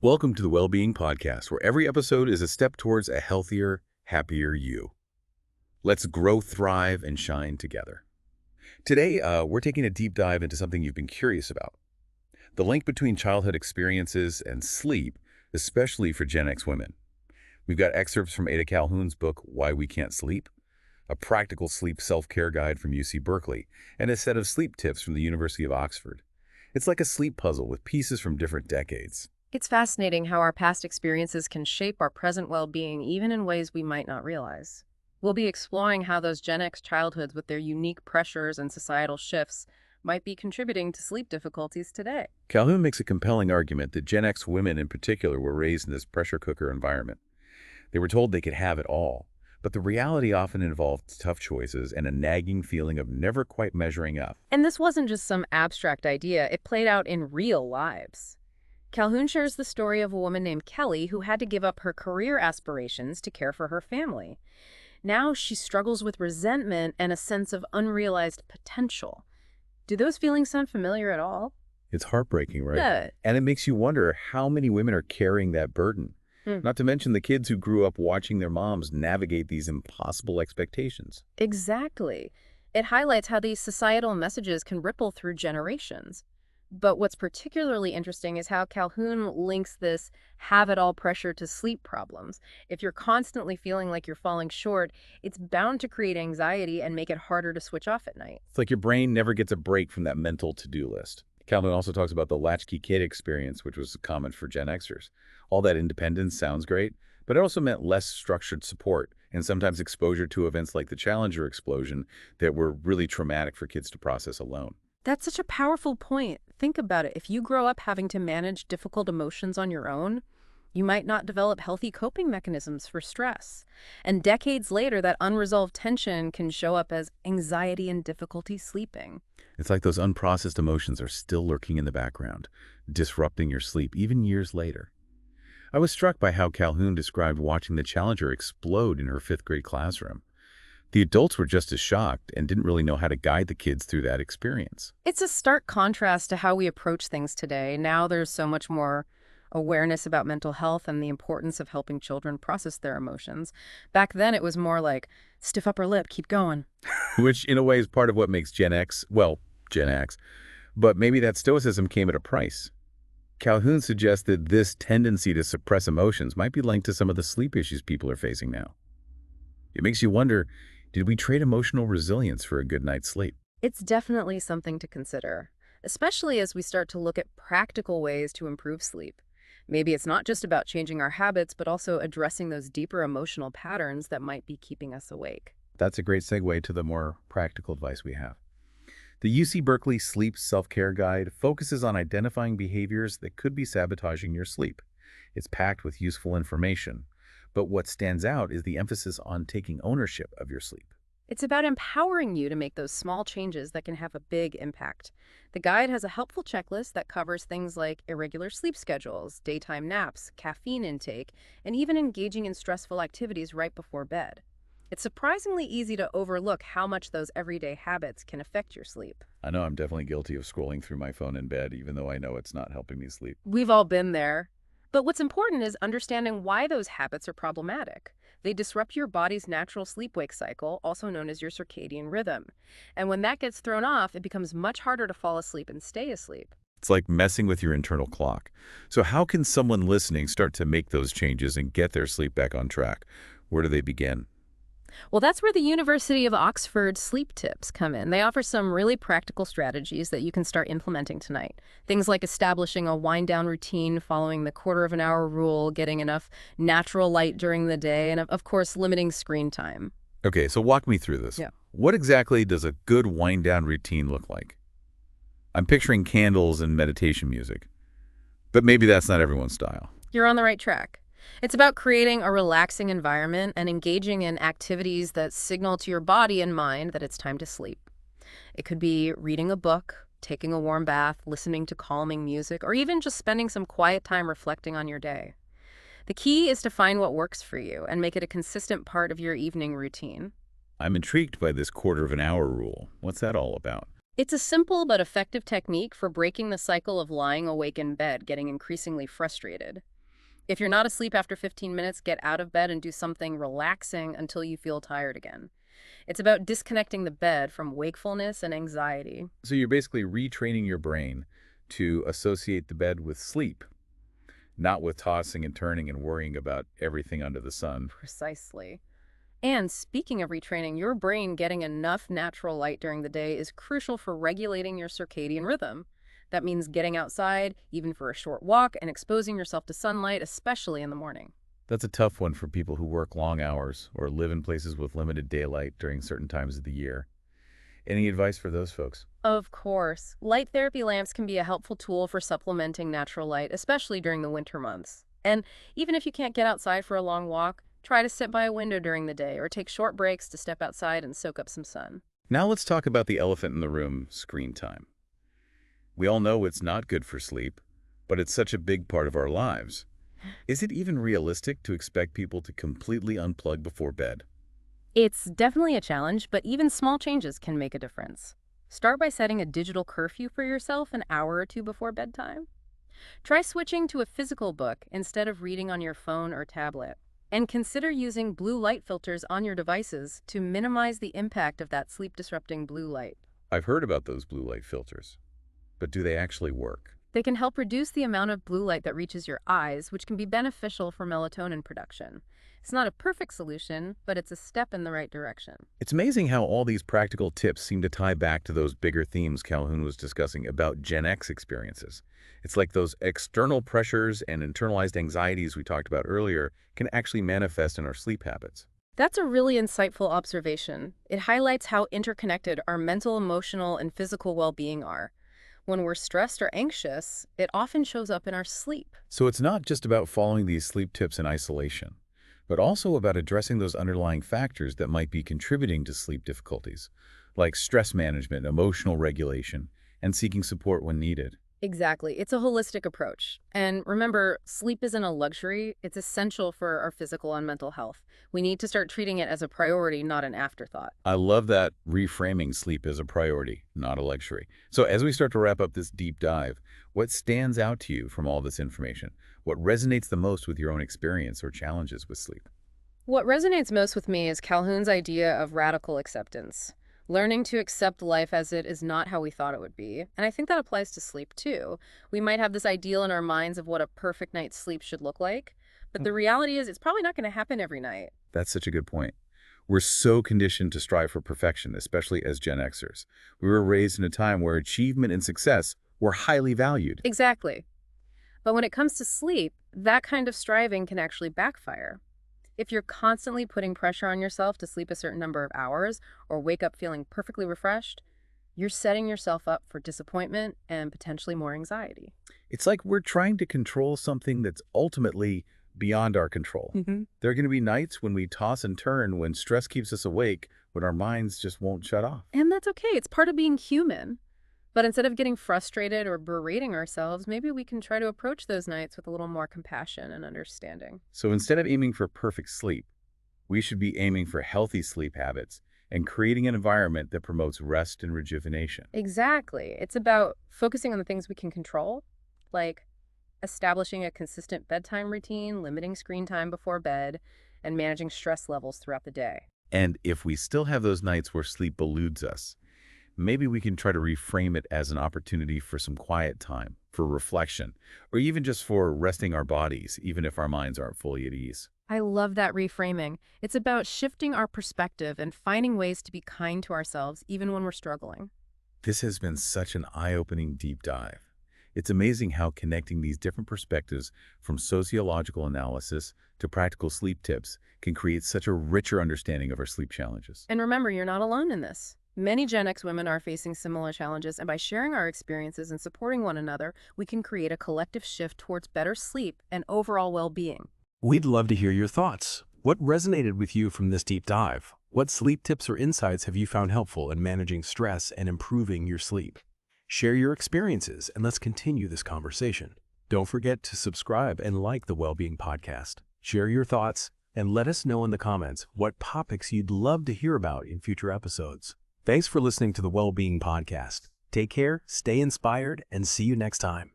Welcome to the Wellbeing Podcast, where every episode is a step towards a healthier, happier you. Let's grow, thrive, and shine together. Today, we're taking a deep dive into something you've been curious about: the link between childhood experiences and sleep, especially for Gen X women. We've got excerpts from Ada Calhoun's book, Why We Can't Sleep, a practical sleep self-care guide from UC Berkeley, and a set of sleep tips from the University of Oxford. It's like a sleep puzzle with pieces from different decades. It's fascinating how our past experiences can shape our present well-being even in ways we might not realize. We'll be exploring how those Gen X childhoods with their unique pressures and societal shifts might be contributing to sleep difficulties today. Calhoun makes a compelling argument that Gen X women in particular were raised in this pressure cooker environment. They were told they could have it all, but the reality often involved tough choices and a nagging feeling of never quite measuring up. And this wasn't just some abstract idea, it played out in real lives. Calhoun shares the story of a woman named Kelly who had to give up her career aspirations to care for her family. Now she struggles with resentment and a sense of unrealized potential. Do those feelings sound familiar at all? It's heartbreaking, right? Yeah. And it makes you wonder how many women are carrying that burden. Not to mention the kids who grew up watching their moms navigate these impossible expectations. Exactly. It highlights how these societal messages can ripple through generations. But what's particularly interesting is how Calhoun links this have-it-all pressure to sleep problems. If you're constantly feeling like you're falling short, it's bound to create anxiety and make it harder to switch off at night. It's like your brain never gets a break from that mental to-do list. Calhoun also talks about the latchkey kid experience, which was common for Gen Xers. All that independence sounds great, but it also meant less structured support and sometimes exposure to events like the Challenger explosion that were really traumatic for kids to process alone. That's such a powerful point. Think about it. If you grow up having to manage difficult emotions on your own, you might not develop healthy coping mechanisms for stress. And decades later, that unresolved tension can show up as anxiety and difficulty sleeping. It's like those unprocessed emotions are still lurking in the background, disrupting your sleep even years later. I was struck by how Calhoun described watching the Challenger explode in her fifth-grade classroom. The adults were just as shocked and didn't really know how to guide the kids through that experience. It's a stark contrast to how we approach things today. Now there's so much more awareness about mental health and the importance of helping children process their emotions. Back then, it was more like, stiff upper lip, keep going. Which, in a way, is part of what makes Gen X, well, Gen X. But maybe that stoicism came at a price. Calhoun suggests that this tendency to suppress emotions might be linked to some of the sleep issues people are facing now. It makes you wonder, did we trade emotional resilience for a good night's sleep? It's definitely something to consider, especially as we start to look at practical ways to improve sleep. Maybe it's not just about changing our habits, but also addressing those deeper emotional patterns that might be keeping us awake. That's a great segue to the more practical advice we have. The UC Berkeley Sleep Self-Care Guide focuses on identifying behaviors that could be sabotaging your sleep. It's packed with useful information, but what stands out is the emphasis on taking ownership of your sleep. It's about empowering you to make those small changes that can have a big impact. The guide has a helpful checklist that covers things like irregular sleep schedules, daytime naps, caffeine intake, and even engaging in stressful activities right before bed. It's surprisingly easy to overlook how much those everyday habits can affect your sleep. I know I'm definitely guilty of scrolling through my phone in bed, even though I know it's not helping me sleep. We've all been there. But what's important is understanding why those habits are problematic. They disrupt your body's natural sleep-wake cycle, also known as your circadian rhythm. And when that gets thrown off, it becomes much harder to fall asleep and stay asleep. It's like messing with your internal clock. So how can someone listening start to make those changes and get their sleep back on track? Where do they begin? Well, that's where the University of Oxford sleep tips come in. They offer some really practical strategies that you can start implementing tonight. Things like establishing a wind-down routine, following the quarter-of-an-hour rule, getting enough natural light during the day, and of course, limiting screen time. Okay, so walk me through this. Yeah. What exactly does a good wind-down routine look like? I'm picturing candles and meditation music, but maybe that's not everyone's style. You're on the right track. It's about creating a relaxing environment and engaging in activities that signal to your body and mind that it's time to sleep. It could be reading a book, taking a warm bath, listening to calming music, or even just spending some quiet time reflecting on your day. The key is to find what works for you and make it a consistent part of your evening routine. I'm intrigued by this quarter-of-an-hour rule. What's that all about? It's a simple but effective technique for breaking the cycle of lying awake in bed, getting increasingly frustrated. If you're not asleep after 15 minutes, get out of bed and do something relaxing until you feel tired again. It's about disconnecting the bed from wakefulness and anxiety. So you're basically retraining your brain to associate the bed with sleep, not with tossing and turning and worrying about everything under the sun. Precisely. And speaking of retraining, your brain getting enough natural light during the day is crucial for regulating your circadian rhythm. That means getting outside, even for a short walk, and exposing yourself to sunlight, especially in the morning. That's a tough one for people who work long hours or live in places with limited daylight during certain times of the year. Any advice for those folks? Of course, light therapy lamps can be a helpful tool for supplementing natural light, especially during the winter months. And even if you can't get outside for a long walk, try to sit by a window during the day or take short breaks to step outside and soak up some sun. Now let's talk about the elephant in the room, screen time. We all know it's not good for sleep, but it's such a big part of our lives. Is it even realistic to expect people to completely unplug before bed? It's definitely a challenge, but even small changes can make a difference. Start by setting a digital curfew for yourself an hour or two before bedtime. Try switching to a physical book instead of reading on your phone or tablet. And consider using blue light filters on your devices to minimize the impact of that sleep-disrupting blue light. I've heard about those blue light filters, but do they actually work? They can help reduce the amount of blue light that reaches your eyes, which can be beneficial for melatonin production. It's not a perfect solution, but it's a step in the right direction. It's amazing how all these practical tips seem to tie back to those bigger themes Calhoun was discussing about Gen X experiences. It's like those external pressures and internalized anxieties we talked about earlier can actually manifest in our sleep habits. That's a really insightful observation. It highlights how interconnected our mental, emotional, and physical well-being are. When we're stressed or anxious, it often shows up in our sleep. So it's not just about following these sleep tips in isolation, but also about addressing those underlying factors that might be contributing to sleep difficulties, like stress management, emotional regulation, and seeking support when needed. Exactly. It's a holistic approach. And remember, sleep isn't a luxury. It's essential for our physical and mental health. We need to start treating it as a priority, not an afterthought. I love that reframing sleep as a priority, not a luxury. So as we start to wrap up this deep dive, what stands out to you from all this information? What resonates the most with your own experience or challenges with sleep? What resonates most with me is Calhoun's idea of radical acceptance. Learning to accept life as it is not how we thought it would be. And I think that applies to sleep too. We might have this ideal in our minds of what a perfect night's sleep should look like, but the reality is it's probably not going to happen every night. That's such a good point. We're so conditioned to strive for perfection, especially as Gen Xers. We were raised in a time where achievement and success were highly valued. Exactly. But when it comes to sleep, that kind of striving can actually backfire. If you're constantly putting pressure on yourself to sleep a certain number of hours or wake up feeling perfectly refreshed, you're setting yourself up for disappointment and potentially more anxiety. It's like we're trying to control something that's ultimately beyond our control. There are going to be nights when we toss and turn, when stress keeps us awake, when our minds just won't shut off. And that's okay. It's part of being human. But instead of getting frustrated or berating ourselves, maybe we can try to approach those nights with a little more compassion and understanding. So instead of aiming for perfect sleep, we should be aiming for healthy sleep habits and creating an environment that promotes rest and rejuvenation. Exactly. It's about focusing on the things we can control, like establishing a consistent bedtime routine, limiting screen time before bed, and managing stress levels throughout the day. And if we still have those nights where sleep eludes us, maybe we can try to reframe it as an opportunity for some quiet time, for reflection, or even just for resting our bodies, even if our minds aren't fully at ease. I love that reframing. It's about shifting our perspective and finding ways to be kind to ourselves even when we're struggling. This has been such an eye-opening deep dive. It's amazing how connecting these different perspectives, from sociological analysis to practical sleep tips, can create such a richer understanding of our sleep challenges. And remember, you're not alone in this. Many Gen X women are facing similar challenges, and by sharing our experiences and supporting one another, we can create a collective shift towards better sleep and overall well-being. We'd love to hear your thoughts. What resonated with you from this deep dive? What sleep tips or insights have you found helpful in managing stress and improving your sleep? Share your experiences and let's continue this conversation. Don't forget to subscribe and like the Wellbeing Podcast. Share your thoughts and let us know in the comments what topics you'd love to hear about in future episodes. Thanks for listening to the Wellbeing Podcast. Take care, stay inspired, and see you next time.